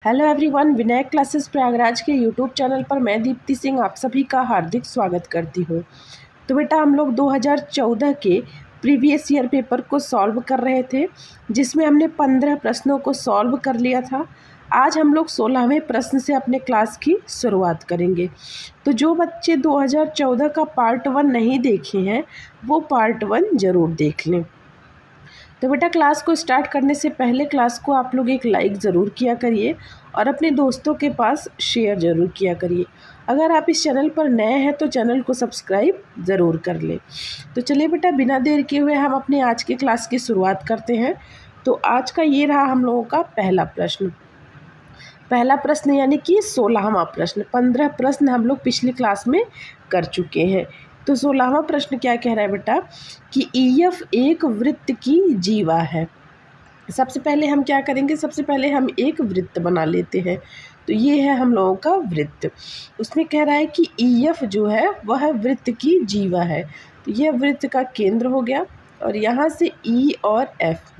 Hello everyone, Vinayak classes Prayagraj के YouTube channel पर मैं दीप्ति सिंह आप सभी का हार्दिक स्वागत करती हूँ। तो बेटा हम लोग 2014 के प्रीवियस ईयर पेपर को सॉल्व कर रहे थे, जिसमें हमने 15 प्रश्नों को सॉल्व कर लिया था। आज हम लोग 16वें प्रश्न से अपने क्लास की शुरुआत करेंगे। तो जो बच्चे 2014 का पार्ट 1 नहीं देखे हैं वो पार्ट 1 ज़रूर देख लें। तो बेटा क्लास को स्टार्ट करने से पहले क्लास को आप लोग एक लाइक ज़रूर किया करिए और अपने दोस्तों के पास शेयर ज़रूर किया करिए। अगर आप इस चैनल पर नए हैं तो चैनल को सब्सक्राइब ज़रूर कर लें। तो चलिए बेटा बिना देर किए हुए हम अपने आज की क्लास की शुरुआत करते हैं। तो आज का ये रहा हम लोगों का पहला प्रश्न यानी कि 16वां प्रश्न। 15 प्रश्न हम लोग पिछली क्लास में कर चुके हैं। तो 16वां प्रश्न क्या कह रहा है बेटा कि ईएफ एक वृत्त की जीवा है। सबसे पहले हम क्या करेंगे, सबसे पहले हम एक वृत्त बना लेते हैं। तो ये है हम लोगों का वृत्त। उसमें कह रहा है कि ईएफ जो है वह वृत्त की जीवा है। तो यह वृत्त का केंद्र हो गया और यहाँ से ई और एफ,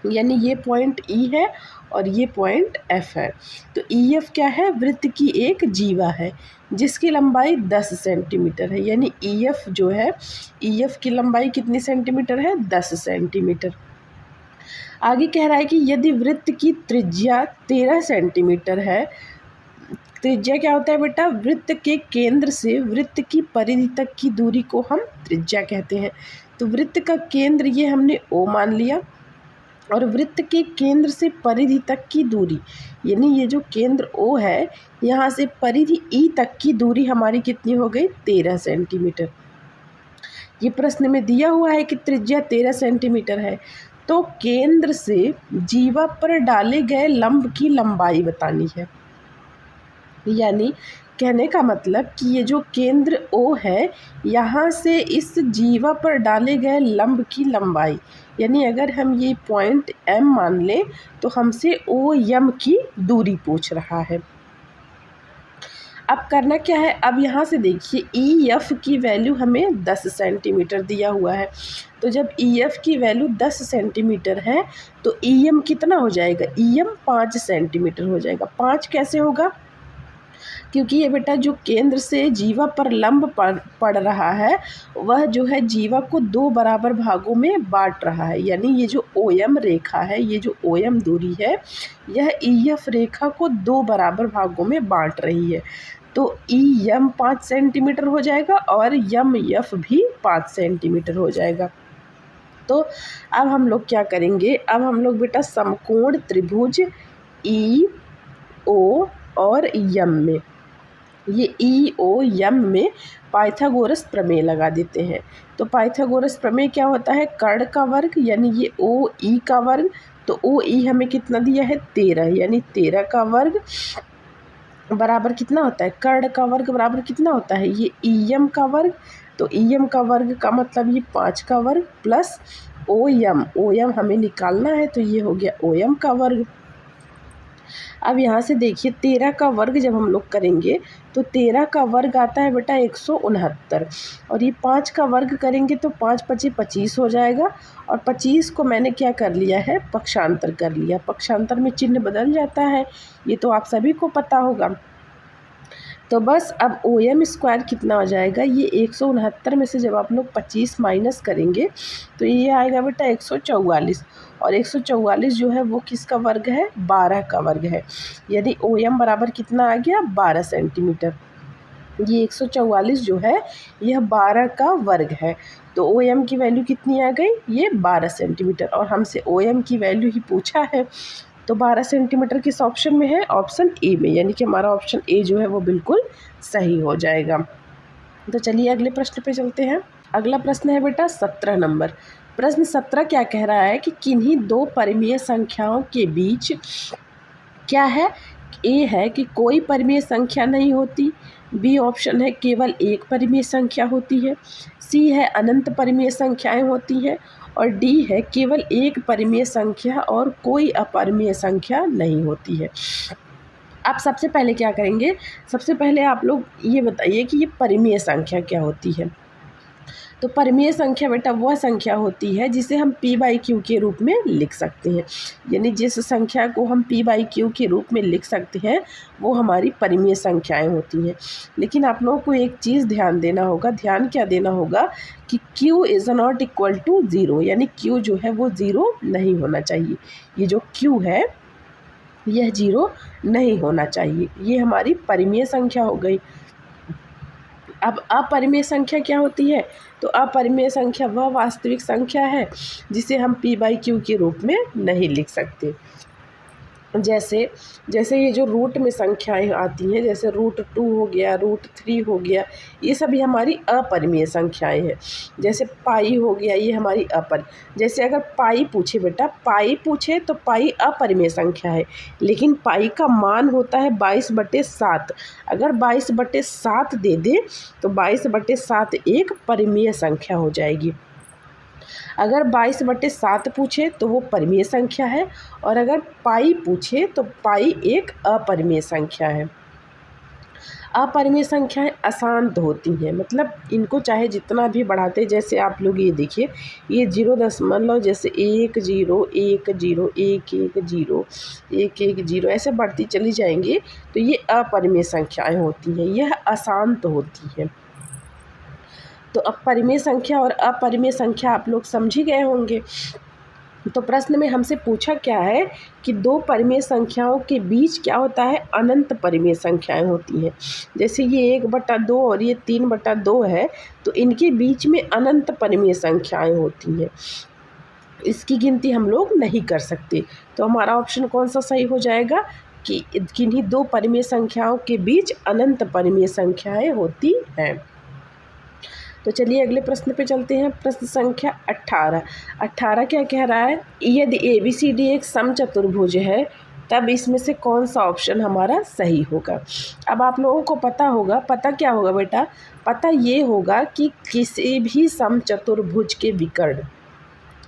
यानी ये पॉइंट ई है और ये पॉइंट एफ है। तो ईएफ क्या है, वृत्त की एक जीवा है जिसकी लंबाई 10 सेंटीमीटर है। यानी ईएफ जो है, ईएफ की लंबाई कितनी सेंटीमीटर है, 10 सेंटीमीटर। आगे कह रहा है कि यदि वृत्त की त्रिज्या 13 सेंटीमीटर है। त्रिज्या क्या होता है बेटा, वृत्त के केंद्र से वृत्त की परिधि तक की दूरी को हम त्रिज्या कहते हैं। तो वृत्त का केंद्र ये हमने ओ मान लिया और वृत्त के केंद्र से परिधि तक की दूरी, यानी ये जो केंद्र O है यहाँ से परिधि E तक की दूरी हमारी कितनी हो गई, 13 सेंटीमीटर। ये प्रश्न में दिया हुआ है कि त्रिज्या 13 सेंटीमीटर है। तो केंद्र से जीवा पर डाले गए लंब की लंबाई बतानी है। यानी कहने का मतलब कि ये जो केंद्र O है यहाँ से इस जीवा पर डाले गए लंब की लंबाई, यानी अगर हम ये पॉइंट M मान लें तो हमसे OM की दूरी पूछ रहा है। अब करना क्या है, अब यहाँ से देखिए EF की वैल्यू हमें 10 सेंटीमीटर दिया हुआ है। तो जब EF की वैल्यू 10 सेंटीमीटर है तो EM कितना हो जाएगा, EM 5 सेंटीमीटर हो जाएगा। 5 कैसे होगा, क्योंकि ये बेटा जो केंद्र से जीवा पर लंब पड़ रहा है वह जो है जीवा को 2 बराबर भागों में बांट रहा है। यानी ये जो OM रेखा है, ये जो OM दूरी है, यह EF रेखा को 2 बराबर भागों में बांट रही है। तो EM 5 सेंटीमीटर हो जाएगा और MF भी 5 सेंटीमीटर हो जाएगा। तो अब हम लोग क्या करेंगे, अब हम लोग बेटा समकोण त्रिभुज EO और M में, ये EOM में पाइथागोरस प्रमेय लगा देते हैं। तो पाइथागोरस प्रमेय क्या होता है, कर्ण का वर्ग यानी ये OE का वर्ग। तो OE हमें कितना दिया है, 13, यानी 13 का वर्ग बराबर कितना होता है, कर्ण का वर्ग बराबर कितना होता है, ये EM का वर्ग। तो EM का वर्ग का मतलब ये 5 का वर्ग प्लस OM हमें निकालना है, तो ये हो गया OM का वर्ग। अब यहाँ से देखिए 13 का वर्ग जब हम लोग करेंगे तो 13 का वर्ग आता है बेटा 169 और ये 5 का वर्ग करेंगे तो 5 पचे 25 हो जाएगा। और 25 को मैंने क्या कर लिया है, पक्षांतर कर लिया। पक्षांतर में चिन्ह बदल जाता है, ये तो आप सभी को पता होगा। तो बस अब OM स्क्वायर कितना हो जाएगा, ये 169 में से जब आप लोग 25 माइनस करेंगे तो ये आएगा बेटा 144। और 144 जो है वो किसका वर्ग है, 12 का वर्ग है। यानी OM बराबर कितना आ गया, 12 सेंटीमीटर। ये 144 जो है यह 12 का वर्ग है। तो OM की वैल्यू कितनी आ गई, ये 12 सेंटीमीटर। और हमसे OM की वैल्यू ही पूछा है तो 12 सेंटीमीटर किस ऑप्शन में है, ऑप्शन ए में, यानी कि हमारा ऑप्शन ए जो है वो बिल्कुल सही हो जाएगा। तो चलिए अगले प्रश्न पे चलते हैं। अगला प्रश्न है बेटा 17 नंबर। प्रश्न 17 क्या कह रहा है कि किन्हीं 2 परिमेय संख्याओं के बीच क्या है, ए है कि कोई परिमेय संख्या नहीं होती, बी ऑप्शन है केवल एक परिमेय संख्या होती है, सी है अनंत परिमेय संख्याएं होती हैं और डी है केवल एक परिमेय संख्या और कोई अपरिमेय संख्या नहीं होती है। आप सबसे पहले क्या करेंगे, सबसे पहले आप लोग ये बताइए कि ये परिमेय संख्या क्या होती है। तो परिमेय संख्या बेटा वह संख्या होती है जिसे हम p/q के रूप में लिख सकते हैं, यानी जिस संख्या को हम p/q के रूप में लिख सकते हैं वो हमारी परिमेय संख्याएं होती हैं। लेकिन आप लोगों को एक चीज़ ध्यान देना होगा, ध्यान क्या देना होगा कि q is not equal to 0, यानी q जो है वो 0 नहीं होना चाहिए। ये जो q है यह 0 नहीं होना चाहिए, ये हमारी परिमेय संख्या हो गई। अब अपरिमेय संख्या क्या होती है? तो अपरिमेय संख्या वह वास्तविक संख्या है जिसे हम p/q के रूप में नहीं लिख सकते। जैसे ये जो रूट में संख्याएं आती हैं, जैसे √2 हो गया, √3 हो गया, ये सभी हमारी अपरिमेय संख्याएं हैं। जैसे पाई हो गया, ये हमारी जैसे अगर पाई पूछे बेटा, पाई पूछे तो पाई अपरिमेय संख्या है, लेकिन पाई का मान होता है 22/7। अगर 22/7 दे दे तो 22/7 एक परिमेय संख्या हो जाएगी। अगर 22/7 पूछे तो वो परिमेय संख्या है, और अगर पाई पूछे तो पाई एक अपरिमेय संख्या है। अपरिमेय संख्याएं अशांत होती हैं, मतलब इनको चाहे जितना भी बढ़ाते, जैसे आप लोग ये देखिए, ये 0 जैसे 1 0 1 0 1 1 0 1 1 0 ऐसे बढ़ती चली जाएंगी, तो ये अपरिमेय संख्याएं होती हैं, यह अशांत होती हैं। तो अब परिमेय संख्या और अपरिमेय संख्या आप लोग समझ ही गए होंगे। तो प्रश्न में हमसे पूछा क्या है कि दो परिमेय संख्याओं के बीच क्या होता है, अनंत परिमेय संख्याएं होती हैं। जैसे ये 1/2 और ये 3/2 है, तो इनके बीच में अनंत परिमेय संख्याएं होती हैं, इसकी गिनती हम लोग नहीं कर सकते। तो हमारा ऑप्शन कौन सा सही हो जाएगा कि किन्हीं दो परिमेय संख्याओं के बीच अनंत परिमेय संख्याएं होती हैं। तो चलिए अगले प्रश्न पे चलते हैं। प्रश्न संख्या 18 क्या कह रहा है, यदि ABCD एक समचतुर्भुज है तब इसमें से कौन सा ऑप्शन हमारा सही होगा। अब आप लोगों को पता क्या होगा बेटा, पता ये होगा कि किसी भी समचतुर्भुज के विकर्ण,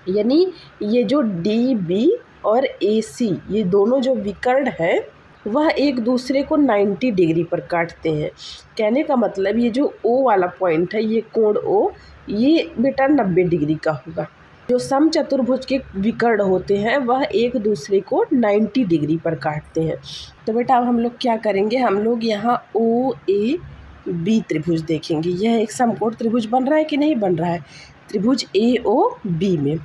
यानी ये जो DB और AC ये दोनों जो विकर्ण हैं वह एक दूसरे को 90 डिग्री पर काटते हैं। कहने का मतलब ये जो O वाला पॉइंट है, ये कोण O, ये बेटा 90 डिग्री का होगा। जो समचतुर्भुज के विकर्ण होते हैं वह एक दूसरे को 90 डिग्री पर काटते हैं। तो बेटा अब हम लोग क्या करेंगे, हम लोग यहाँ OAB त्रिभुज देखेंगे। यह एक समकोण त्रिभुज बन रहा है कि नहीं बन रहा है, त्रिभुज AOB में।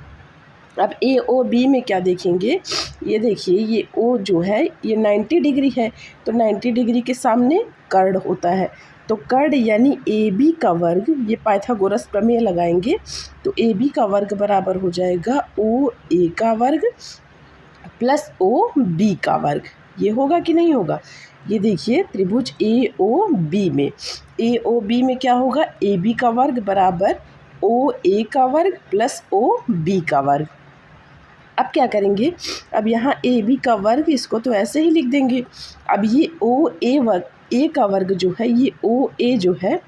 अब AOB में क्या देखेंगे, ये देखिए ये O जो है ये 90 डिग्री है, तो 90 डिग्री के सामने कर्ण होता है, तो कर्ण यानी AB का वर्ग, ये पाइथागोरस प्रमेय लगाएंगे, तो AB का वर्ग बराबर हो जाएगा OA का वर्ग प्लस OB का वर्ग। ये होगा कि नहीं होगा, ये देखिए त्रिभुज AOB में क्या होगा, AB का वर्ग बराबर OA का वर्ग प्लस OB का वर्ग। अब क्या करेंगे, अब यहाँ AB का वर्ग इसको तो ऐसे ही लिख देंगे। अब ये A का वर्ग जो है, ये OA जो है,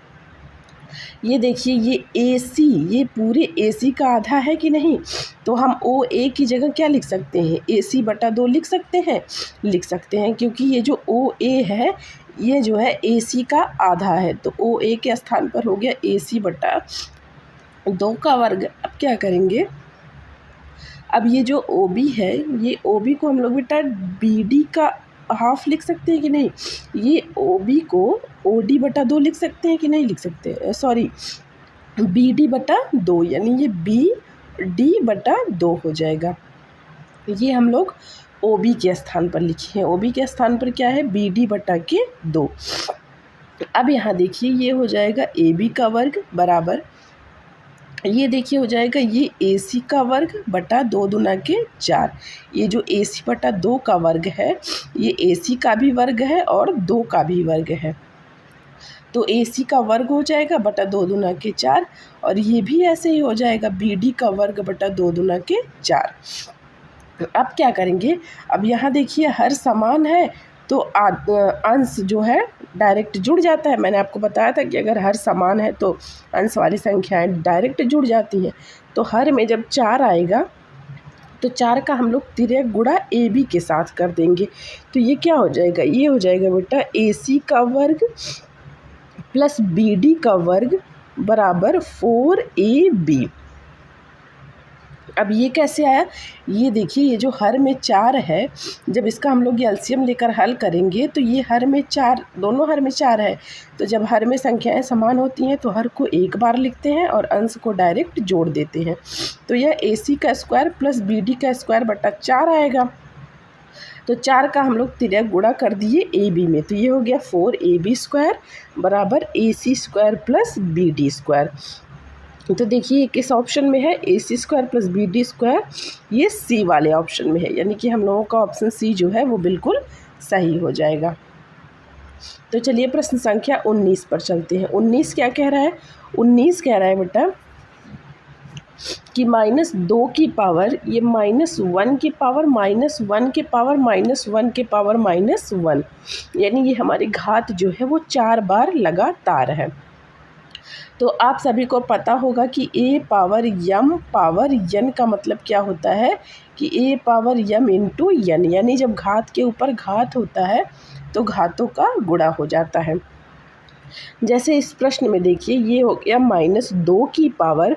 ये देखिए ये AC, ये पूरे AC का आधा है कि नहीं, तो हम OA की जगह क्या लिख सकते हैं, AC/2 लिख सकते हैं, क्योंकि ये जो OA है ये जो है AC का आधा है, तो OA के स्थान पर हो गया AC/2 का वर्ग। अब क्या करेंगे, अब ये जो OB है, ये OB को हम लोग बेटा BD का हाफ लिख सकते हैं कि नहीं, ये OB को OD/2 लिख सकते हैं कि नहीं लिख सकते, सॉरी BD/2, यानी ये BD/2 हो जाएगा। ये हम लोग OB के स्थान पर लिखे हैं, OB के स्थान पर क्या है, BD/2। अब यहाँ देखिए ये हो जाएगा AB का वर्ग बराबर, ये देखिए हो जाएगा ये AC का वर्ग बटा 2 दूना के 4। ये जो AC/2 का वर्ग है ये AC का भी वर्ग है और 2 का भी वर्ग है, तो AC का वर्ग हो जाएगा बटा 2 दूना के 4, और ये भी ऐसे ही हो जाएगा BD का वर्ग बटा 2 दूना के 4। अब क्या करेंगे, अब यहाँ देखिए हर समान है तो अंश जो है डायरेक्ट जुड़ जाता है। मैंने आपको बताया था कि अगर हर समान है तो अंश वाली संख्याएं डायरेक्ट जुड़ जाती हैं। तो हर में जब 4 आएगा तो 4 का हम लोग तिर्यक गुणा AB के साथ कर देंगे, तो ये क्या हो जाएगा, ये हो जाएगा बेटा AC का वर्ग प्लस BD का वर्ग बराबर 4AB। अब ये कैसे आया, ये देखिए, ये जो हर में 4 है, जब इसका हम लोग एलसीएम लेकर हल करेंगे तो ये हर में 4, दोनों हर में 4 है, तो जब हर में संख्याएं समान होती हैं तो हर को एक बार लिखते हैं और अंश को डायरेक्ट जोड़ देते हैं। तो यह AC का स्क्वायर प्लस BD का स्क्वायर बटा 4 आएगा। तो 4 का हम लोग तिर्यक गुणा कर दिए AB में, तो ये हो गया 4AB स्क्वायर बराबर AC square plus BD square. तो देखिए किस ऑप्शन में है, AC square plus BD square, ये C वाले ऑप्शन में है, यानी कि हम लोगों का ऑप्शन C जो है वो बिल्कुल सही हो जाएगा। तो चलिए प्रश्न संख्या 19 पर चलते हैं। 19 क्या कह रहा है, 19 कह रहा है बेटा कि -2 की पावर, ये -1 की पावर -1 के पावर -1 के पावर -1, यानी ये हमारी घात जो है वो 4 बार लगातार है। तो आप सभी को पता होगा कि A power m power n का मतलब क्या होता है कि A power m into n, यानी जब घात के ऊपर घात होता है तो घातों का गुणा हो जाता है। जैसे इस प्रश्न में देखिए, ये हो गया -2 की पावर,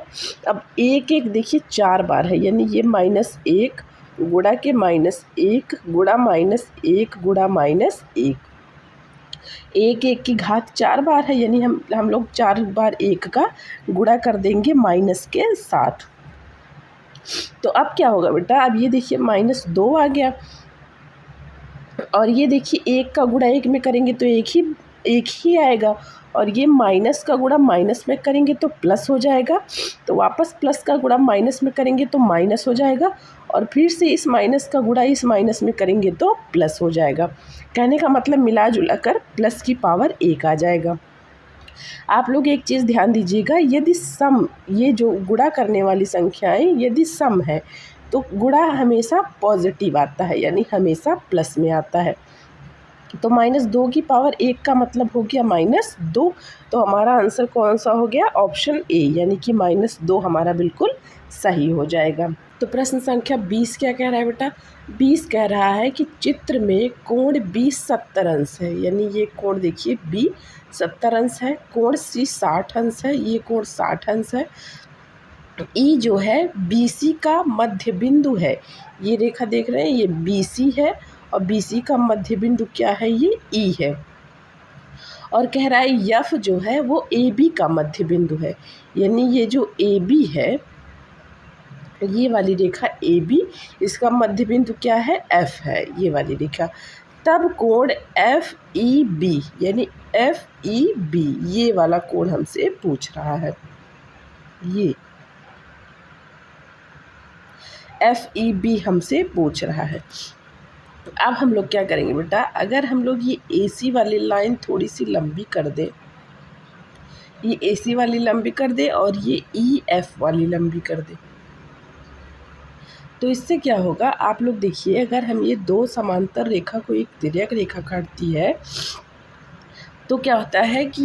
अब एक एक देखिए 4 बार है, यानी ये -1 गुणा के -1 गुणा -1 गुणा -1, एक एक की घात 4 बार है, यानी हम लोग 4 बार 1 का गुणा कर देंगे माइनस के साथ। तो अब क्या होगा बेटा, अब ये देखिए -2 आ गया, और ये देखिए 1 का गुणा 1 में करेंगे तो एक ही आएगा, और ये माइनस का गुणा माइनस में करेंगे तो प्लस हो जाएगा, तो वापस प्लस का गुणा माइनस में करेंगे तो माइनस हो जाएगा, और फिर से इस माइनस का गुणा इस माइनस में करेंगे तो प्लस हो जाएगा। कहने का मतलब मिला जुला कर प्लस की पावर 1 आ जाएगा। आप लोग एक चीज़ ध्यान दीजिएगा, यदि सम, ये जो गुणा करने वाली संख्याएं यदि सम है तो गुणा हमेशा पॉजिटिव आता है, यानी हमेशा प्लस में आता है। तो -2 की पावर 1 का मतलब हो गया -2, तो हमारा आंसर कौन सा हो गया, ऑप्शन ए, यानी कि -2 हमारा बिल्कुल सही हो जाएगा। तो प्रश्न संख्या 20 क्या कह रहा है बेटा, 20 कह रहा है कि चित्र में कोण B 70 अंश है, यानी ये कोण देखिए B 70 अंश है, कोण C 60 अंश है, ये कोण 60 अंश है, E जो है BC का मध्य बिंदु है, ये रेखा देख रहे हैं ये BC है, और BC का मध्य बिंदु क्या है, ये E है, और कह रहा है F जो है वो AB का मध्य बिंदु है, यानी ये जो AB है, ये वाली रेखा AB, इसका मध्य बिंदु क्या है, F है, ये वाली रेखा। तब कोण FEB, यानी FEB ये वाला कोण हमसे पूछ रहा है, ये FEB हमसे पूछ रहा है। अब हम लोग क्या करेंगे बेटा, अगर हम लोग ये AC वाली लाइन थोड़ी सी लंबी कर दें, ये AC वाली लंबी कर दे और ये EF वाली लंबी कर दे, तो इससे क्या होगा, आप लोग देखिए, अगर हम ये दो समांतर रेखा को एक तिर्यक रेखा काटती है तो क्या होता है कि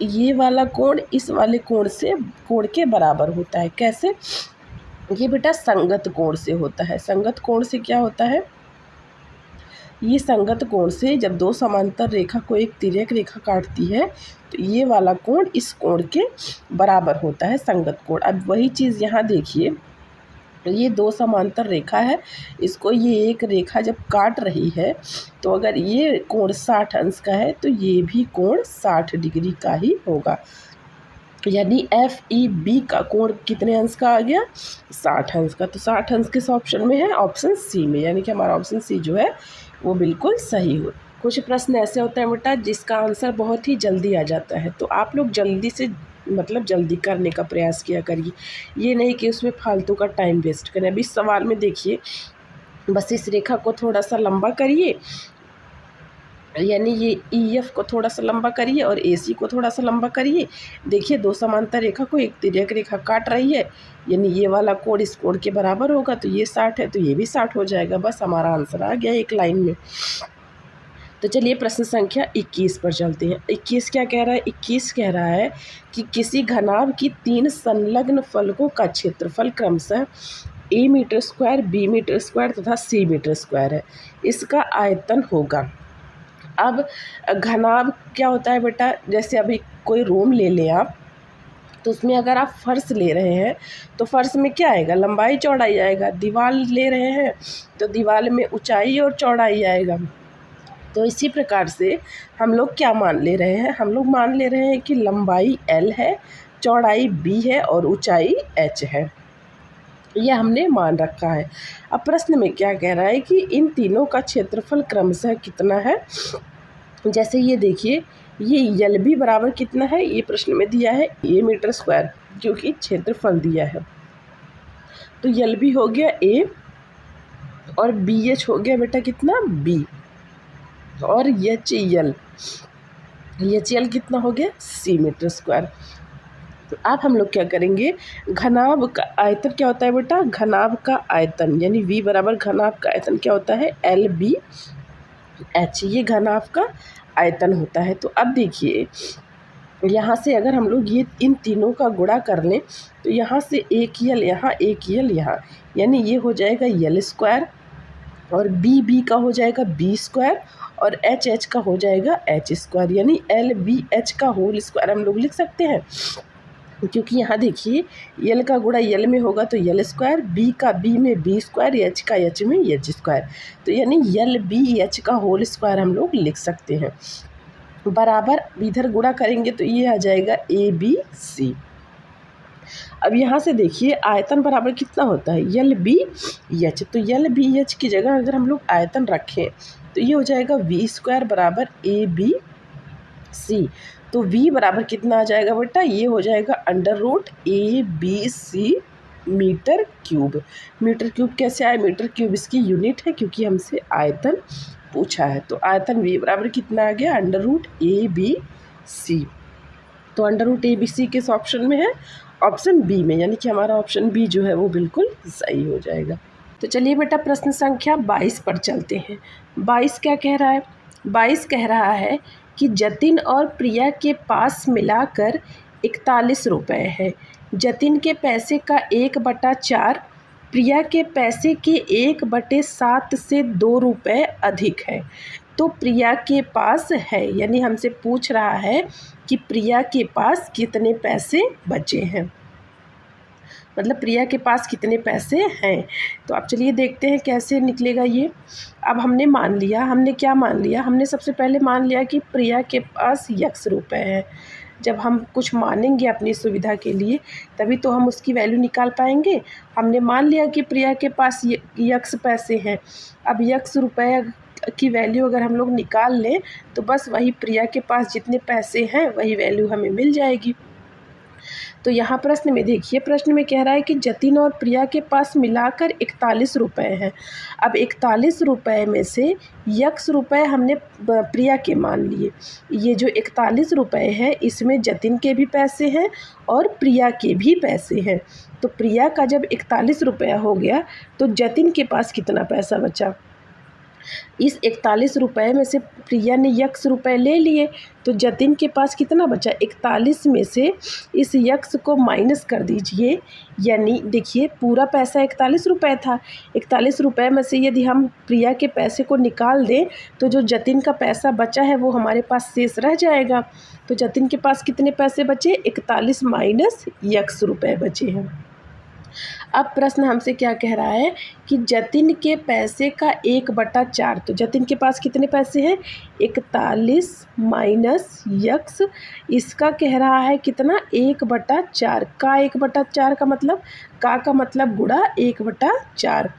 ये वाला कोण इस वाले कोण के बराबर होता है। कैसे, ये बेटा संगत कोण से होता है। संगत कोण से क्या होता है, ये संगत कोण से जब दो समांतर रेखा को एक तिर्यक रेखा काटती है तो ये वाला कोण इस कोण के बराबर होता है, संगत कोण। अब वही चीज़ यहाँ देखिए, ये दो समांतर रेखा है, इसको ये एक रेखा जब काट रही है तो अगर ये कोण 60 अंश का है तो ये भी कोण 60 डिग्री का ही होगा, यानी FEB का कोण कितने अंश का आ गया, 60 अंश का। तो 60 अंश किस ऑप्शन में है, ऑप्शन सी में, यानी कि हमारा ऑप्शन सी जो है वो बिल्कुल सही हो। कुछ प्रश्न ऐसे होते हैं बेटा जिसका आंसर बहुत ही जल्दी आ जाता है, तो आप लोग जल्दी से जल्दी करने का प्रयास किया करिए, ये नहीं कि उसमें फालतू का टाइम वेस्ट करें। अभी सवाल में देखिए, बस इस रेखा को थोड़ा सा लंबा करिए, यानी ये EF को थोड़ा सा लंबा करिए और AC को थोड़ा सा लंबा करिए। देखिए दो समांतर रेखा को एक तिर्यक रेखा काट रही है, यानी ये वाला कोण इस कोण के बराबर होगा, तो ये 60 है तो ये भी 60 हो जाएगा। बस हमारा आंसर आ गया एक लाइन में। तो चलिए प्रश्न संख्या 21 पर चलते हैं। 21 क्या कह रहा है, 21 कह रहा है कि किसी घनाभ की 3 संलग्न फलकों का क्षेत्रफल क्रमशः A metre square, B metre square तथा C मीटर स्क्वायर है, इसका आयतन होगा। अब घनाभ क्या होता है बेटा, जैसे अभी कोई रूम ले लें आप, तो उसमें अगर आप फर्श ले रहे हैं तो फर्श में क्या आएगा, लंबाई चौड़ाई आएगा। दीवार ले रहे हैं तो दीवार में ऊंचाई और चौड़ाई आएगा। तो इसी प्रकार से हम लोग क्या मान ले रहे हैं, हम लोग मान ले रहे हैं कि लंबाई L है, चौड़ाई B है और ऊंचाई H है। यह हमने मान रखा है। अब प्रश्न में क्या कह रहा है कि इन तीनों का क्षेत्रफल क्रमशः कितना है। जैसे ये देखिए, ये यल भी बराबर कितना है, ये प्रश्न में दिया है A मीटर स्क्वायर, क्योंकि क्षेत्रफल दिया है। तो यल भी हो गया A और BH हो गया बेटा कितना B, और HL कितना हो गया C मीटर स्क्वायर। तो अब हम लोग क्या करेंगे, घनाभ का आयतन क्या होता है बेटा, घनाभ का आयतन यानी V बराबर घनाभ का आयतन क्या होता है, LBH, ये घनाभ का आयतन होता है। तो अब देखिए यहाँ से अगर हम लोग ये इन तीनों का गुणा कर लें तो यहाँ से एक यल यहाँ, एक यल यहाँ, यानी ये हो जाएगा यल स्क्वायर, और B का हो जाएगा B स्क्वायर, और H का हो जाएगा H स्क्वायर, यानी LBH का होल स्क्वायर हम लोग लिख सकते हैं। क्योंकि यहाँ देखिए यल का गुणा यल में होगा तो यल स्क्वायर, B का B में B स्क्वायर, H का H में H स्क्वायर, तो यानी LBH का होल स्क्वायर हम लोग लिख सकते हैं। बराबर इधर गुणा करेंगे तो ये आ जाएगा ABC। अब यहाँ से देखिए आयतन बराबर कितना होता है, LBH, तो LBH की जगह अगर हम लोग आयतन रखें तो ये हो जाएगा V स्क्वायर बराबर ABC। तो V बराबर कितना आ जाएगा बेटा, ये हो जाएगा √ABC metre cube. Metre cube कैसे आए, मीटर क्यूब इसकी यूनिट है क्योंकि हमसे आयतन पूछा है। तो आयतन V बराबर कितना आ गया, √ABC। तो √ABC किस ऑप्शन में है, ऑप्शन बी में, यानी कि हमारा ऑप्शन बी जो है वो बिल्कुल सही हो जाएगा। तो चलिए बेटा प्रश्न संख्या 22 पर चलते हैं। 22 क्या कह रहा है, 22 कह रहा है कि जतिन और प्रिया के पास मिलाकर 41 रुपये है। जतिन के पैसे का 1/4 प्रिया के पैसे के 1/7 से 2 रुपये अधिक है। तो प्रिया के पास है, यानी हमसे पूछ रहा है कि प्रिया के पास कितने पैसे बचे हैं, मतलब प्रिया के पास कितने पैसे हैं। तो आप चलिए देखते हैं कैसे निकलेगा ये। अब हमने मान लिया, हमने क्या मान लिया, हमने सबसे पहले मान लिया कि प्रिया के पास x रुपये है। जब हम कुछ मानेंगे अपनी सुविधा के लिए तभी तो हम उसकी वैल्यू निकाल पाएंगे। हमने मान लिया कि प्रिया के पास x पैसे हैं। अब x रुपये की वैल्यू अगर हम लोग निकाल लें तो बस वही प्रिया के पास जितने पैसे हैं वही वैल्यू हमें मिल जाएगी। तो यहाँ प्रश्न में देखिए, प्रश्न में कह रहा है कि जतिन और प्रिया के पास मिलाकर 41 रुपये हैं। अब 41 रुपये में से x रुपये हमने प्रिया के मान लिए। ये जो 41 रुपये है इसमें जतिन के भी पैसे हैं और प्रिया के भी पैसे हैं। तो प्रिया का जब 41 रुपया हो गया तो जतिन के पास कितना पैसा बचा। इस 41 रुपये में से प्रिया ने x रुपये ले लिए तो जतिन के पास कितना बचा, 41 में से इस x को माइनस कर दीजिए, यानी देखिए पूरा पैसा 41 रुपये था। 41 रुपये में से यदि हम प्रिया के पैसे को निकाल दें तो जो जतिन का पैसा बचा है वो हमारे पास शेष रह जाएगा। तो जतिन के पास कितने पैसे बचे, 41 माइनस x रुपये बचे हैं। अब प्रश्न हमसे क्या कह रहा है कि जतिन के पैसे का 1/4, तो जतिन के पास कितने पैसे हैं, 41 माइनस x, इसका कह रहा है कितना 1/4 का 1/4 का मतलब गुणा 1/4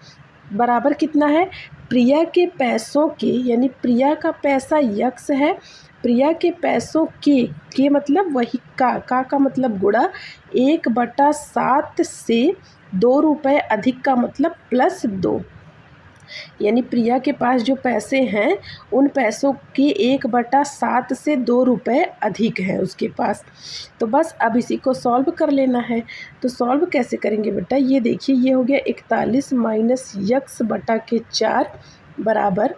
बराबर कितना है, प्रिया के पैसों के, यानी प्रिया का पैसा x है, प्रिया के पैसों के मतलब वही का मतलब गुणा 1/7 से 2 रुपये अधिक का मतलब +2, यानी प्रिया के पास जो पैसे हैं उन पैसों के 1/7 से 2 रुपये अधिक है उसके पास। तो बस अब इसी को सॉल्व कर लेना है। तो सॉल्व कैसे करेंगे बेटा, ये देखिए ये हो गया 41 माइनस x/4 बराबर,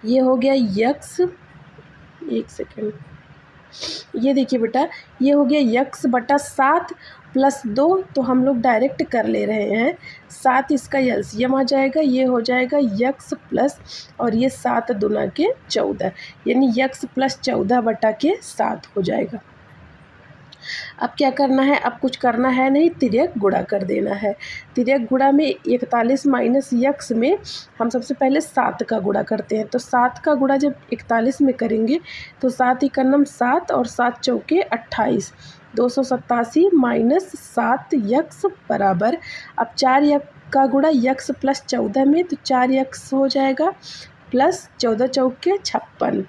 ये हो गया x, एक सेकेंड, ये देखिए बेटा ये हो गया x/7 + 2, तो हम लोग डायरेक्ट कर ले रहे हैं 7, इसका एलसीएम आ जाएगा, ये हो जाएगा x प्लस और ये 7 दूना के 14, यानी x + 14/7 हो जाएगा। अब क्या करना है, अब कुछ करना है नहीं, तिर्यक गुणा कर देना है। तिर्यक गुणा में 41 माइनस यक्स में हम सबसे पहले 7 का गुणा करते हैं। तो 7 का गुणा जब 41 में करेंगे तो 7 एकम 7 और 7 चौके 28, 287 माइनस 7 यक्स बराबर, अब 4 यक्स का गुणा यक्स प्लस 14 में, तो 4 यक्स हो जाएगा प्लस 14 चौके 56,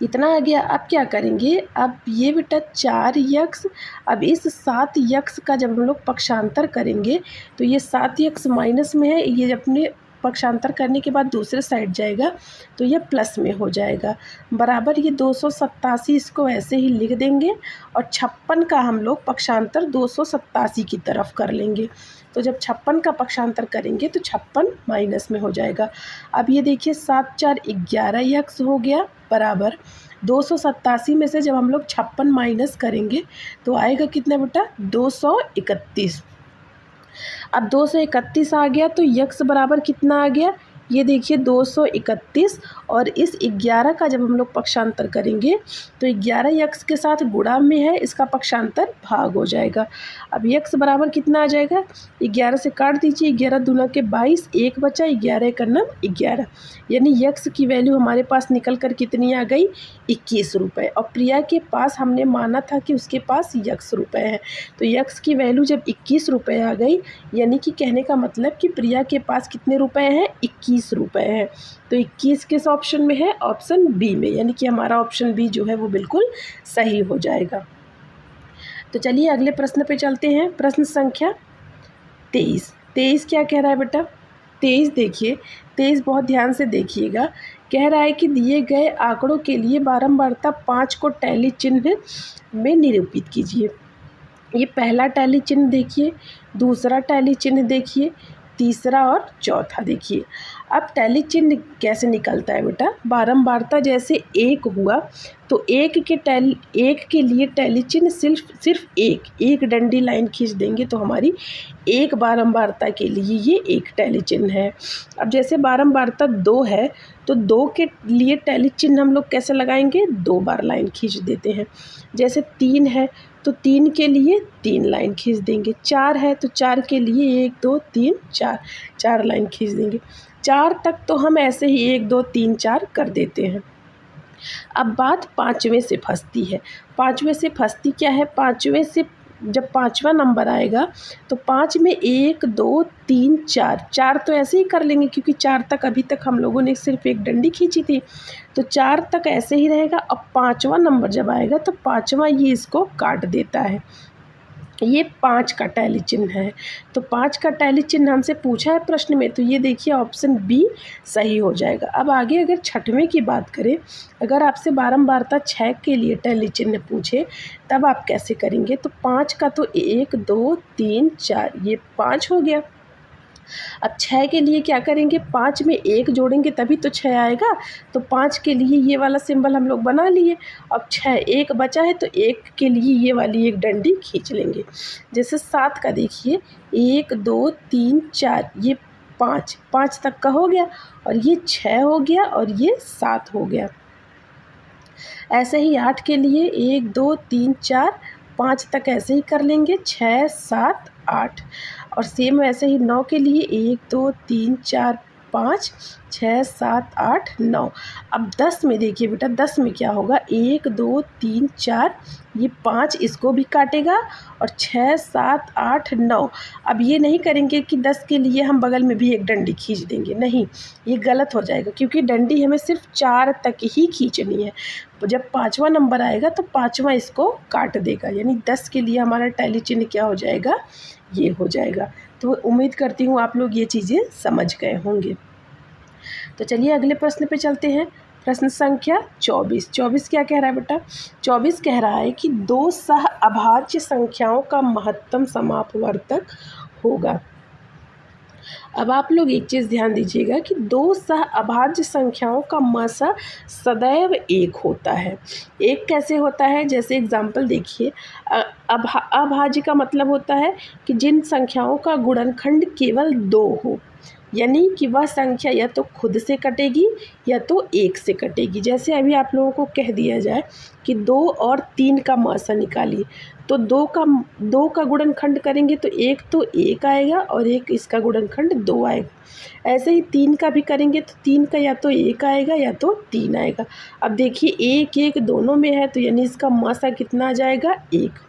इतना आ गया। अब क्या करेंगे, अब ये बेटा 4 यक्स, अब इस 7 यक्स का जब हम लोग पक्षांतर करेंगे तो ये 7 यक्स माइनस में है, ये अपने पक्षांतर करने के बाद दूसरे साइड जाएगा तो ये प्लस में हो जाएगा, बराबर ये 287 इसको ऐसे ही लिख देंगे और 56 का हम लोग पक्षांतर 287 की तरफ कर लेंगे। तो जब 56 का पक्षांतर करेंगे तो 56 माइनस में हो जाएगा। अब ये देखिए 7 4 11 यक्स हो गया बराबर 287 में से जब हम लोग 56 माइनस करेंगे तो आएगा कितना बेटा, 231। अब 231 आ गया तो यक्स बराबर कितना आ गया, ये देखिए 231, और इस 11 का जब हम लोग पक्षांतर करेंगे तो 11 यक्स के साथ गुणा में है, इसका पक्षांतर भाग हो जाएगा। अब यक्स बराबर कितना आ जाएगा, 11 से काट दीजिए, 11 दूना के 22, 1 बचा, 11 का नाम 11, यानी यक्स की वैल्यू हमारे पास निकल कर कितनी आ गई, 21 रुपये। और प्रिया के पास हमने माना था कि उसके पास यक्स रुपये है, तो यक्स की वैल्यू जब 21 रुपये आ गई, यानी कि कहने का मतलब कि प्रिया के पास कितने रुपए हैं, 21 रुपये हैं। तो 21 किस ऑप्शन में है, ऑप्शन बी में, यानी कि हमारा ऑप्शन बी जो है वो बिल्कुल सही हो जाएगा। तो चलिए अगले प्रश्न पे चलते हैं। प्रश्न संख्या 23। 23 क्या कह रहा है बेटा, 23 देखिए, 23 बहुत ध्यान से देखिएगा। कह रहा है कि दिए गए आंकड़ों के लिए बारंबारता 5 को टैली चिन्ह में निरूपित कीजिए। ये पहला टैली चिन्ह देखिए, दूसरा टैली चिन्ह देखिए, तीसरा और चौथा देखिए। अब टैली चिन्ह कैसे निकलता है बेटा, बारंबारता जैसे 1 हुआ तो 1 के लिए टैली चिन्ह सिर्फ एक डंडी लाइन खींच देंगे तो हमारी एक बारंबारता के लिए ये एक टैली चिन्ह है। अब जैसे बारंबारता 2 है तो 2 के लिए टैली चिन्ह हम लोग कैसे लगाएंगे, 2 बार लाइन खींच देते हैं। जैसे 3 है तो 3 के लिए 3 लाइन खींच देंगे। 4 है तो 4 के लिए 1 2 3 4 लाइन खींच देंगे। 4 तक तो हम ऐसे ही 1 2 3 4 कर देते हैं। अब बात 5वें से फंसती है। 5वें से फंसती क्या है, 5वें से जब 5वां नंबर आएगा तो 5 में 1 2 3 4 तो ऐसे ही कर लेंगे क्योंकि 4 तक अभी तक हम लोगों ने सिर्फ एक डंडी खींची थी, तो 4 तक ऐसे ही रहेगा। अब 5वां नंबर जब आएगा तो 5वां ये इसको काट देता है, ये 5 का टैली चिन्ह है। तो 5 का टैली चिन्ह हमसे पूछा है प्रश्न में, तो ये देखिए ऑप्शन बी सही हो जाएगा। अब आगे अगर 6वें की बात करें, अगर आपसे बारंबारता 6 के लिए टैली चिन्ह पूछे तब आप कैसे करेंगे, तो 5 का तो 1 2 3 4 ये 5 हो गया। अब 6 के लिए क्या करेंगे, 5 में 1 जोड़ेंगे तभी तो 6 आएगा, तो 5 के लिए ये वाला सिंबल हम लोग बना लिए। अब 6 1 बचा है तो 1 के लिए ये वाली एक डंडी खींच लेंगे। जैसे 7 का देखिए, 1 2 3 4 ये 5 तक का हो गया, और ये 6 हो गया, और ये 7 हो गया। ऐसे ही 8 के लिए 1 2 3 4 5 तक ऐसे ही कर लेंगे, 6 7 8। और सेम वैसे ही 9 के लिए 1 2 3 4 5 6 7 8 9। अब 10 में देखिए बेटा, 10 में क्या होगा, 1 2 3 4 ये 5 इसको भी काटेगा, और 6 7 8 9। अब ये नहीं करेंगे कि 10 के लिए हम बगल में भी एक डंडी खींच देंगे, नहीं, ये गलत हो जाएगा क्योंकि डंडी हमें सिर्फ 4 तक ही खींचनी है। जब 5वां नंबर आएगा तो 5वां इसको काट देगा, यानी 10 के लिए हमारा टैली चिन्ह क्या हो जाएगा, ये हो जाएगा। तो उम्मीद करती हूँ आप लोग ये चीज़ें समझ गए होंगे। तो चलिए अगले प्रश्न पे चलते हैं। प्रश्न संख्या 24। 24 क्या कह रहा है बेटा, 24 कह रहा है कि 2 सह अभाज्य संख्याओं का महत्तम समापवर्तक होगा। अब आप लोग एक चीज़ ध्यान दीजिएगा कि 2 सह अभाज्य संख्याओं का मसा सदैव 1 होता है। 1 कैसे होता है, जैसे एग्जाम्पल देखिए, अभाज्य का मतलब होता है कि जिन संख्याओं का गुणनखंड केवल 2 हो, यानी कि वह संख्या या तो खुद से कटेगी या तो 1 से कटेगी। जैसे अभी आप लोगों को कह दिया जाए कि 2 और 3 का मौसा निकालिए, तो 2 का गुणनखंड करेंगे तो एक तो 1 आएगा और एक इसका गुणनखंड 2 आएगा। ऐसे ही 3 का भी करेंगे तो 3 का या तो 1 आएगा या तो 3 आएगा। अब देखिए 1 1 दोनों में है, तो यानी इसका मौसा कितना आ जाएगा, 1।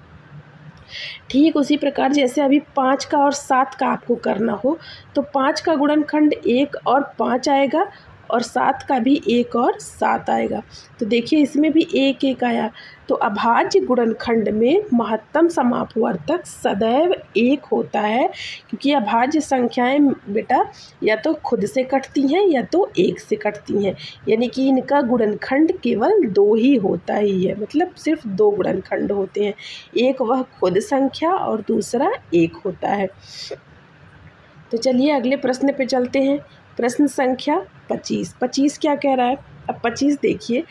ठीक उसी प्रकार जैसे अभी 5 का और 7 का आपको करना हो, तो 5 का गुणनखंड 1 और 5 आएगा और 7 का भी 1 और 7 आएगा। तो देखिए इसमें भी 1 1 आया। तो अभाज्य गुणनखंड में महत्तम समापवर्तक सदैव 1 होता है, क्योंकि अभाज्य संख्याएं बेटा या तो खुद से कटती हैं या तो 1 से कटती हैं, यानी कि इनका गुणनखंड केवल 2 ही होता ही है, मतलब सिर्फ 2 गुणनखंड होते हैं। एक वह खुद संख्या और दूसरा 1 होता है। तो चलिए अगले प्रश्न पे चलते हैं। प्रश्न संख्या 25। 25 क्या कह रहा है? अब 25 देखिए,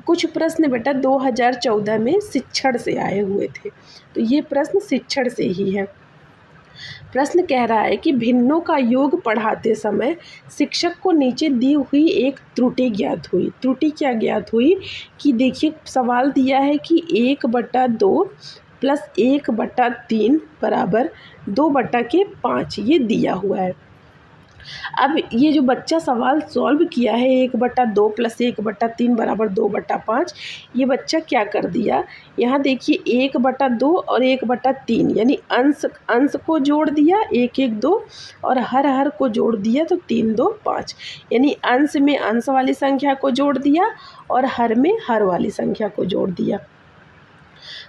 कुछ प्रश्न बेटा 2014 में शिक्षण से आए हुए थे, तो ये प्रश्न शिक्षण से ही है। प्रश्न कह रहा है कि भिन्नों का योग पढ़ाते समय शिक्षक को नीचे दी हुई एक त्रुटि ज्ञात हुई। त्रुटि क्या ज्ञात हुई कि देखिए सवाल दिया है कि 1/2 प्लस 1/3 बराबर 2/5 ये दिया हुआ है। अब ये जो बच्चा सवाल सॉल्व किया है 1/2 प्लस 1/3 बराबर 2/5, ये बच्चा क्या कर दिया, यहाँ देखिए 1/2 और 1/3 यानी अंश अंश को जोड़ दिया 1 1 2 और हर हर को जोड़ दिया तो 3 2 5, यानी अंश में अंश वाली संख्या को जोड़ दिया और हर में हर वाली संख्या को जोड़ दिया।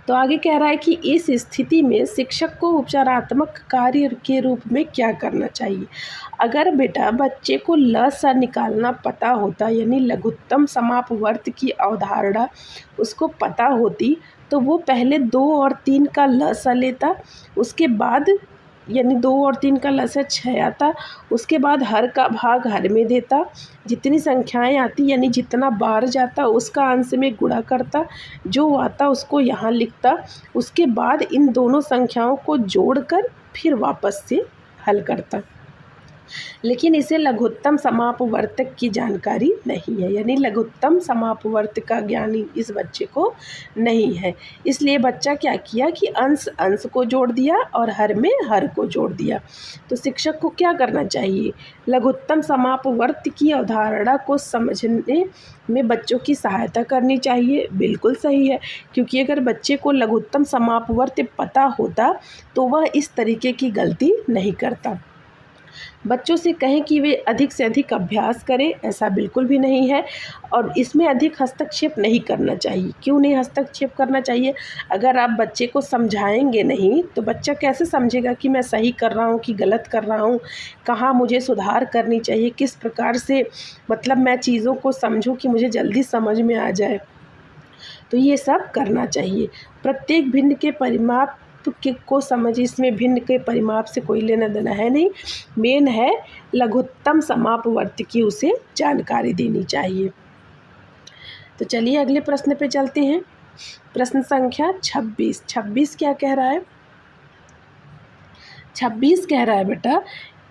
तो आगे कह रहा है कि इस स्थिति में शिक्षक को उपचारात्मक कार्य के रूप में क्या करना चाहिए। अगर बेटा बच्चे को लसा निकालना पता होता, यानी लघुत्तम समापवर्त की अवधारणा उसको पता होती, तो वो पहले 2 और 3 का लसा लेता, उसके बाद यानी 2 और 3 का लसा 6 आता, उसके बाद हर का भाग हर में देता, जितनी संख्याएं आती यानी जितना बार जाता उसका अंश में गुणा करता, जो आता उसको यहाँ लिखता, उसके बाद इन दोनों संख्याओं को जोड़कर फिर वापस से हल करता। लेकिन इसे लघुत्तम समापवर्तक की जानकारी नहीं है, यानी लघुत्तम समापवर्त का ज्ञान इस बच्चे को नहीं है। इसलिए बच्चा क्या किया कि अंश अंश को जोड़ दिया और हर में हर को जोड़ दिया। तो शिक्षक को क्या करना चाहिए, लघुत्तम समापवर्त की अवधारणा को समझने में बच्चों की सहायता करनी चाहिए। बिल्कुल सही है, क्योंकि अगर बच्चे को लघुत्तम समापवर्त पता होता तो वह इस तरीके की गलती नहीं करता। बच्चों से कहें कि वे अधिक से अधिक अभ्यास करें, ऐसा बिल्कुल भी नहीं है, और इसमें अधिक हस्तक्षेप नहीं करना चाहिए। क्यों नहीं हस्तक्षेप करना चाहिए? अगर आप बच्चे को समझाएंगे नहीं तो बच्चा कैसे समझेगा कि मैं सही कर रहा हूँ कि गलत कर रहा हूँ, कहाँ मुझे सुधार करनी चाहिए, किस प्रकार से मतलब मैं चीज़ों को समझूँ कि मुझे जल्दी समझ में आ जाए। तो ये सब करना चाहिए। प्रत्येक भिन्न के परिमाप को समझ, इसमें भिन्न के परिमाप से कोई लेना देना है नहीं, मेन है लघुत्तम समापवर्त की उसे जानकारी देनी चाहिए। तो चलिए अगले प्रश्न पे चलते हैं। प्रश्न संख्या 26। 26 क्या कह रहा है? 26 कह रहा है बेटा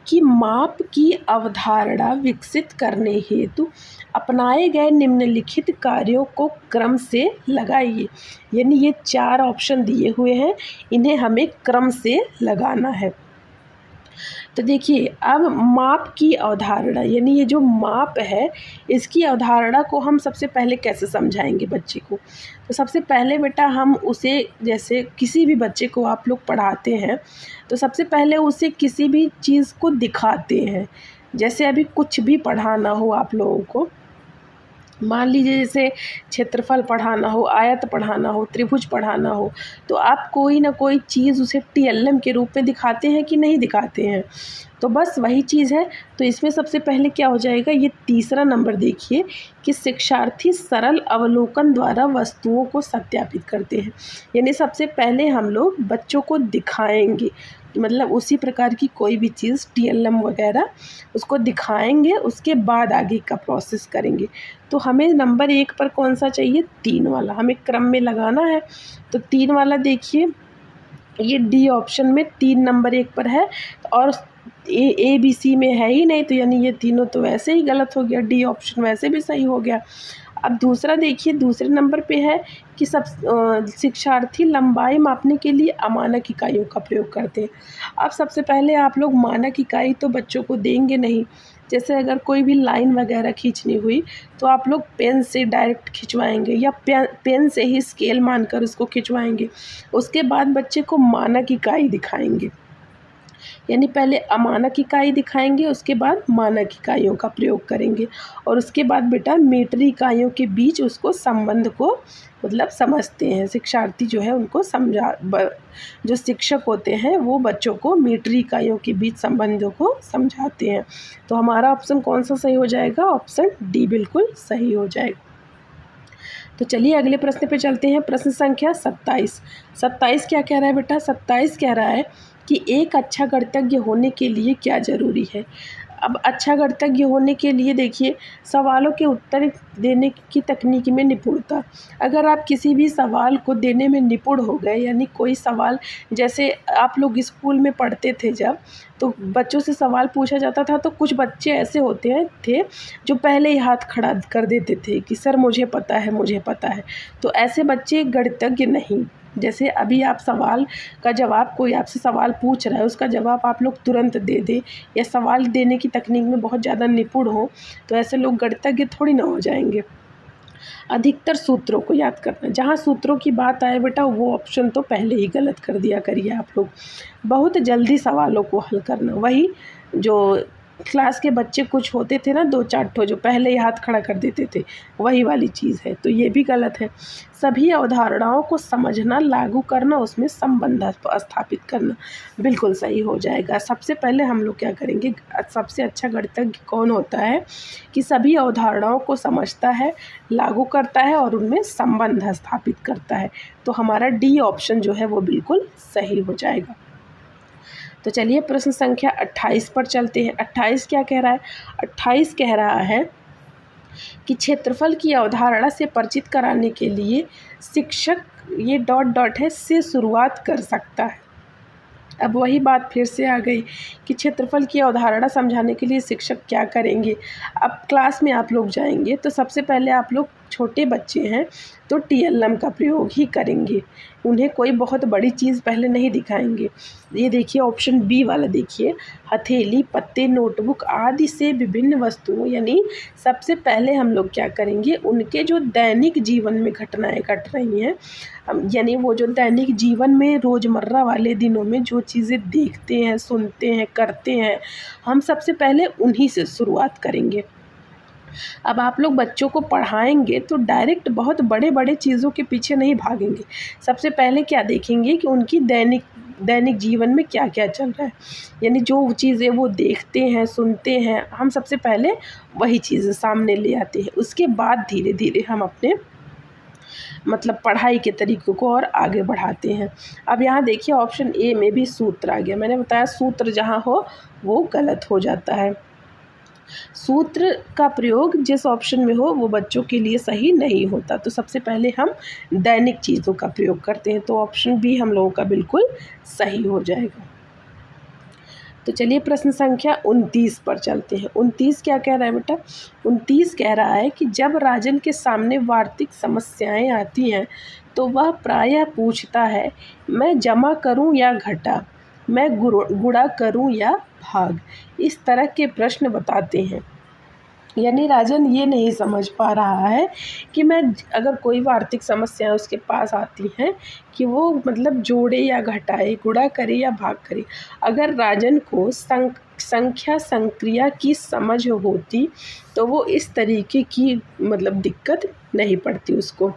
कि माप की अवधारणा विकसित करने हेतु अपनाए गए निम्नलिखित कार्यों को क्रम से लगाइए। यानी ये 4 ऑप्शन दिए हुए हैं, इन्हें हमें क्रम से लगाना है। तो देखिए अब माप की अवधारणा, यानी ये जो माप है इसकी अवधारणा को हम सबसे पहले कैसे समझाएंगे बच्चे को। तो सबसे पहले बेटा हम उसे, जैसे किसी भी बच्चे को आप लोग पढ़ाते हैं तो सबसे पहले उसे किसी भी चीज़ को दिखाते हैं। जैसे अभी कुछ भी पढ़ाना हो आप लोगों को, मान लीजिए जैसे क्षेत्रफल पढ़ाना हो, आयत पढ़ाना हो, त्रिभुज पढ़ाना हो, तो आप कोई ना कोई चीज़ उसे टीएलएम के रूप में दिखाते हैं कि नहीं दिखाते हैं। तो बस वही चीज़ है। तो इसमें सबसे पहले क्या हो जाएगा, ये तीसरा नंबर देखिए कि शिक्षार्थी सरल अवलोकन द्वारा वस्तुओं को सत्यापित करते हैं। यानी सबसे पहले हम लोग बच्चों को दिखाएंगे, मतलब उसी प्रकार की कोई भी चीज़ टीएलएम वगैरह उसको दिखाएंगे, उसके बाद आगे का प्रोसेस करेंगे। तो हमें नंबर 1 पर कौन सा चाहिए, 3 वाला, हमें क्रम में लगाना है। तो 3 वाला देखिए, ये डी ऑप्शन में 3 नंबर 1 पर है और ए बी सी में है ही नहीं, तो यानी ये तीनों तो वैसे ही गलत हो गया, डी ऑप्शन वैसे भी सही हो गया। अब दूसरा देखिए, दूसरे नंबर पे है कि शिक्षार्थी लंबाई मापने के लिए अमानक इकाइयों का प्रयोग करते हैं। अब सबसे पहले आप लोग मानक इकाई तो बच्चों को देंगे नहीं। जैसे अगर कोई भी लाइन वगैरह खींचनी हुई तो आप लोग पेन से डायरेक्ट खिंचवाएंगे या पेन से ही स्केल मानकर उसको खिंचवाएंगे। उसके बाद बच्चे को मानक इकाई दिखाएंगे, यानी पहले अमानक इकाई दिखाएंगे, उसके बाद मानक इकाइयों का प्रयोग करेंगे, और उसके बाद बेटा मीटरी इकाइयों के बीच उसको संबंध को मतलब समझते हैं। शिक्षार्थी जो है उनको जो शिक्षक होते हैं वो बच्चों को मीटरी इकाइयों के बीच संबंधों को समझाते हैं। तो हमारा ऑप्शन कौन सा सही हो जाएगा? ऑप्शन डी बिल्कुल सही हो जाएगा। तो चलिए अगले प्रश्न पे चलते हैं। प्रश्न संख्या 27। 27 क्या कह रहा है बेटा? 27 कह रहा है कि एक अच्छा गणितज्ञ होने के लिए क्या ज़रूरी है। अब अच्छा गणितज्ञ होने के लिए देखिए, सवालों के उत्तर देने की तकनीक में निपुणता। अगर आप किसी भी सवाल को देने में निपुण हो गए, यानी कोई सवाल, जैसे आप लोग स्कूल में पढ़ते थे जब, तो बच्चों से सवाल पूछा जाता था तो कुछ बच्चे ऐसे थे जो पहले ही हाथ खड़ा कर देते थे कि सर मुझे पता है, मुझे पता है। तो ऐसे बच्चे गणितज्ञ नहीं। जैसे अभी आप सवाल का जवाब, कोई आपसे सवाल पूछ रहा है, उसका जवाब आप लोग तुरंत दे दें या सवाल देने की तकनीक में बहुत ज़्यादा निपुण हो, तो ऐसे लोग गणितज्ञ थोड़ी ना हो जाएंगे। अधिकतर सूत्रों को याद करना। जहाँ सूत्रों की बात आए बेटा, वो ऑप्शन तो पहले ही गलत कर दिया करिए आप लोग। बहुत जल्दी सवालों को हल करना। वही जो क्लास के बच्चे कुछ होते थे ना, 2-4 ठो जो पहले ही हाथ खड़ा कर देते थे, वही वाली चीज़ है, तो ये भी गलत है। सभी अवधारणाओं को समझना, लागू करना, उसमें संबंध स्थापित करना, बिल्कुल सही हो जाएगा। सबसे पहले हम लोग क्या करेंगे, सबसे अच्छा गणितज्ञ कौन होता है कि सभी अवधारणाओं को समझता है, लागू करता है और उनमें संबंध स्थापित करता है। तो हमारा डी ऑप्शन जो है वो बिल्कुल सही हो जाएगा। तो चलिए प्रश्न संख्या 28 पर चलते हैं। 28 क्या कह रहा है? 28 कह रहा है कि क्षेत्रफल की अवधारणा से परिचित कराने के लिए शिक्षक ये डॉट डॉट है से शुरुआत कर सकता है। अब वही बात फिर से आ गई कि क्षेत्रफल की अवधारणा समझाने के लिए शिक्षक क्या करेंगे। अब क्लास में आप लोग जाएंगे तो सबसे पहले आप लोग, छोटे बच्चे हैं तो TLM का प्रयोग ही करेंगे, उन्हें कोई बहुत बड़ी चीज़ पहले नहीं दिखाएंगे। ये देखिए ऑप्शन बी वाला देखिए, हथेली, पत्ते, नोटबुक आदि से विभिन्न वस्तुओं, यानी सबसे पहले हम लोग क्या करेंगे, उनके जो दैनिक जीवन में घटनाएं घट रही हैं, यानी वो जो दैनिक जीवन में रोज़मर्रा वाले दिनों में जो चीज़ें देखते हैं, सुनते हैं, करते हैं, हम सबसे पहले उन्हीं से शुरुआत करेंगे। अब आप लोग बच्चों को पढ़ाएंगे तो डायरेक्ट बहुत बड़े बड़े चीज़ों के पीछे नहीं भागेंगे। सबसे पहले क्या देखेंगे कि उनकी दैनिक जीवन में क्या क्या चल रहा है, यानी जो चीज़ें वो देखते हैं, सुनते हैं, हम सबसे पहले वही चीज़ें सामने ले आते हैं। उसके बाद धीरे धीरे हम अपने मतलब पढ़ाई के तरीक़ों को और आगे बढ़ाते हैं। अब यहाँ देखिए ऑप्शन ए में भी सूत्र आ गया। मैंने बताया सूत्र जहाँ हो वो गलत हो जाता है। सूत्र का प्रयोग जिस ऑप्शन में हो वो बच्चों के लिए सही नहीं होता। तो सबसे पहले हम दैनिक चीज़ों का प्रयोग करते हैं, तो ऑप्शन बी हम लोगों का बिल्कुल सही हो जाएगा। तो चलिए प्रश्न संख्या 29 पर चलते हैं। 29 क्या कह रहा है बेटा? 29 कह रहा है कि जब राजन के सामने वार्षिक समस्याएं आती हैं तो वह प्रायः पूछता है, मैं जमा करूं या घटा, मैं गुणा करूं या भाग। इस तरह के प्रश्न बताते हैं। यानी राजन ये नहीं समझ पा रहा है कि मैं, अगर कोई वार्षिक समस्या उसके पास आती हैं, कि वो मतलब जोड़े या घटाए, गुणा करे या भाग करे। अगर राजन को संख्या संक्रिया की समझ होती तो वो इस तरीके की मतलब दिक्कत नहीं पड़ती उसको।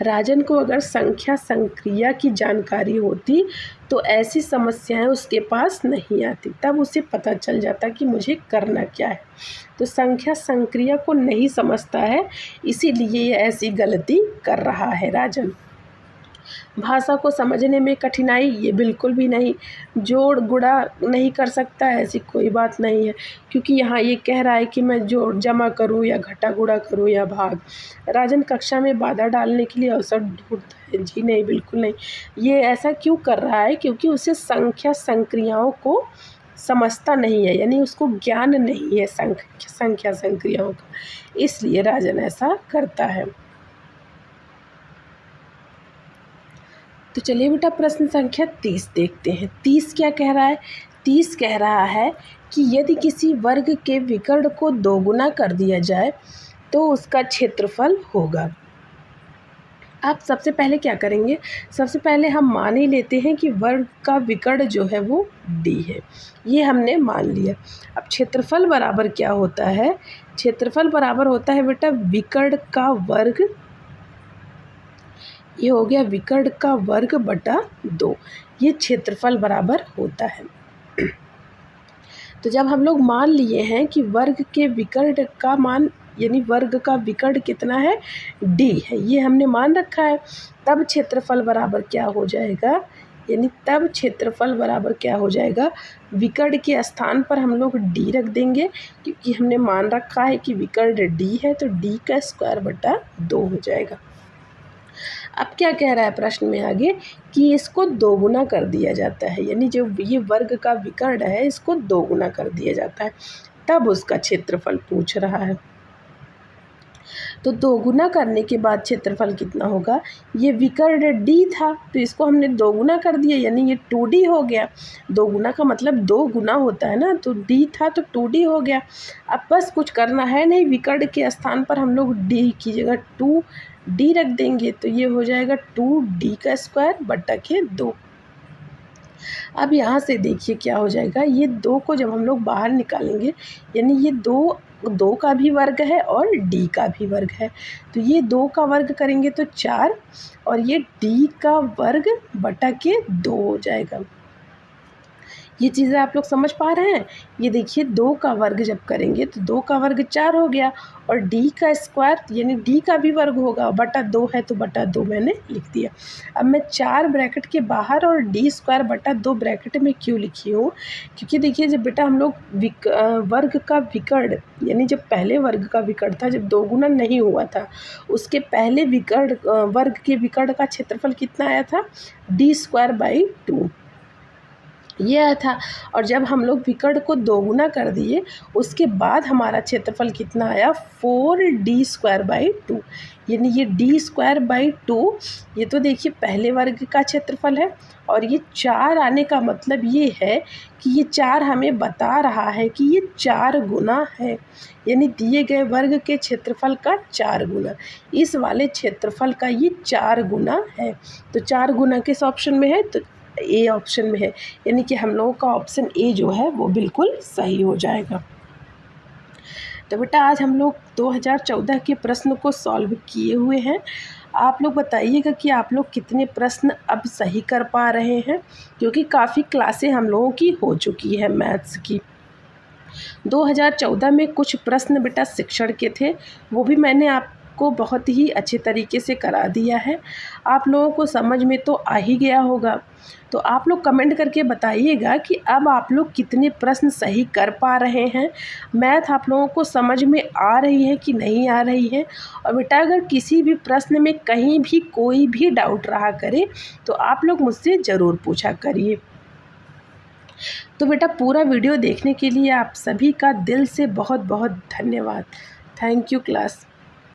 राजन को अगर संख्या संक्रिया की जानकारी होती तो ऐसी समस्याएं उसके पास नहीं आती, तब उसे पता चल जाता कि मुझे करना क्या है। तो संख्या संक्रिया को नहीं समझता है, इसीलिए ये ऐसी गलती कर रहा है राजन। भाषा को समझने में कठिनाई, ये बिल्कुल भी नहीं। जोड़ गुणा नहीं कर सकता, ऐसी कोई बात नहीं है, क्योंकि यहाँ ये कह रहा है कि मैं जोड़ जमा करूँ या घटा गुणा करूँ या भाग। राजन कक्षा में बाधा डालने के लिए अवसर ढूंढता है, जी नहीं, बिल्कुल नहीं। ये ऐसा क्यों कर रहा है? क्योंकि उसे संख्या संक्रियाओं को समझता नहीं है, यानी उसको ज्ञान नहीं है संख्या संक्रियाओं का, इसलिए राजन ऐसा करता है। तो चलिए बेटा प्रश्न संख्या 30 देखते हैं। 30 क्या कह रहा है? 30 कह रहा है कि यदि किसी वर्ग के विकर्ण को दोगुना कर दिया जाए तो उसका क्षेत्रफल होगा। आप सबसे पहले क्या करेंगे? सबसे पहले हम मान ही लेते हैं कि वर्ग का विकर्ण जो है वो d है, ये हमने मान लिया। अब क्षेत्रफल बराबर क्या होता है? क्षेत्रफल बराबर होता है बेटा विकर्ण का वर्ग, ये हो गया विकर्ण का वर्ग बटा 2, ये क्षेत्रफल बराबर होता है। तो जब हम लोग मान लिए हैं कि वर्ग के विकर्ण का मान, यानी वर्ग का विकर्ण कितना है? d है, ये हमने मान रखा है, तब क्षेत्रफल बराबर क्या हो जाएगा? यानी तब क्षेत्रफल बराबर क्या हो जाएगा? विकर्ण के स्थान पर हम लोग d रख देंगे, क्योंकि हमने मान रखा है कि विकर्ण d है, तो d का स्क्वायर बटा 2 हो जाएगा। अब क्या कह रहा है प्रश्न में आगे कि इसको दोगुना कर दिया जाता है, यानी जो ये वर्ग का विकर्ण है इसको दोगुना कर दिया जाता है, तब उसका क्षेत्रफल पूछ रहा है। तो दोगुना करने के बाद क्षेत्रफल कितना होगा? ये विकर्ण d था तो इसको हमने दोगुना कर दिया, यानी ये 2d हो गया। दोगुना का मतलब 2 गुना होता है ना, तो d था तो 2d हो गया। अब बस कुछ करना है नहीं, विकर्ण के स्थान पर हम लोग d की जगह 2d रख देंगे, तो ये हो जाएगा 2d का स्क्वायर बटा के 2। अब यहाँ से देखिए क्या हो जाएगा, ये 2 को जब हम लोग बाहर निकालेंगे, यानी ये 2 का भी वर्ग है और d का भी वर्ग है, तो ये 2 का वर्ग करेंगे तो 4 और ये d का वर्ग बटा के 2 हो जाएगा। ये चीज़ें आप लोग समझ पा रहे हैं? ये देखिए 2 का वर्ग जब करेंगे तो 2 का वर्ग 4 हो गया और d का स्क्वायर यानी d का भी वर्ग होगा, बटा 2 है तो बटा 2 मैंने लिख दिया। अब मैं 4 ब्रैकेट के बाहर और d स्क्वायर बटा 2 ब्रैकेट में क्यों लिखी हूँ? क्योंकि देखिए जब बेटा हम लोग वर्ग का विकर्ण, यानी जब पहले वर्ग का विकर्ण था, जब दोगुना नहीं हुआ था, उसके पहले विकर्ण वर्ग के विकर्ण का क्षेत्रफल कितना आया था? d स्क्वायर बाई 2 ये आया था। और जब हम लोग विकर्ण को दोगुना कर दिए उसके बाद हमारा क्षेत्रफल कितना आया? 4d स्क्वायर बाई 2, यानी ये d स्क्वायर बाई 2, ये तो देखिए पहले वर्ग का क्षेत्रफल है। और ये 4 आने का मतलब ये है कि ये 4 हमें बता रहा है कि ये 4 गुना है, यानी दिए गए वर्ग के क्षेत्रफल का 4 गुना, इस वाले क्षेत्रफल का ये 4 गुना है। तो 4 गुना किस ऑप्शन में है? तो ए ऑप्शन में है, यानी कि हम लोगों का ऑप्शन ए जो है वो बिल्कुल सही हो जाएगा। तो बेटा आज हम लोग 2014 के प्रश्न को सॉल्व किए हुए हैं। आप लोग बताइएगा कि आप लोग कितने प्रश्न अब सही कर पा रहे हैं, क्योंकि काफ़ी क्लासें हम लोगों की हो चुकी है मैथ्स की। 2014 में कुछ प्रश्न बेटा शिक्षण के थे, वो भी मैंने आपको बहुत ही अच्छे तरीके से करा दिया है। आप लोगों को समझ में तो आ ही गया होगा। तो आप लोग कमेंट करके बताइएगा कि अब आप लोग कितने प्रश्न सही कर पा रहे हैं, मैथ आप लोगों को समझ में आ रही है कि नहीं आ रही है। और बेटा अगर किसी भी प्रश्न में कहीं भी कोई भी डाउट रहा करे तो आप लोग मुझसे ज़रूर पूछा करिए। तो बेटा पूरा वीडियो देखने के लिए आप सभी का दिल से बहुत बहुत धन्यवाद। Thank you class.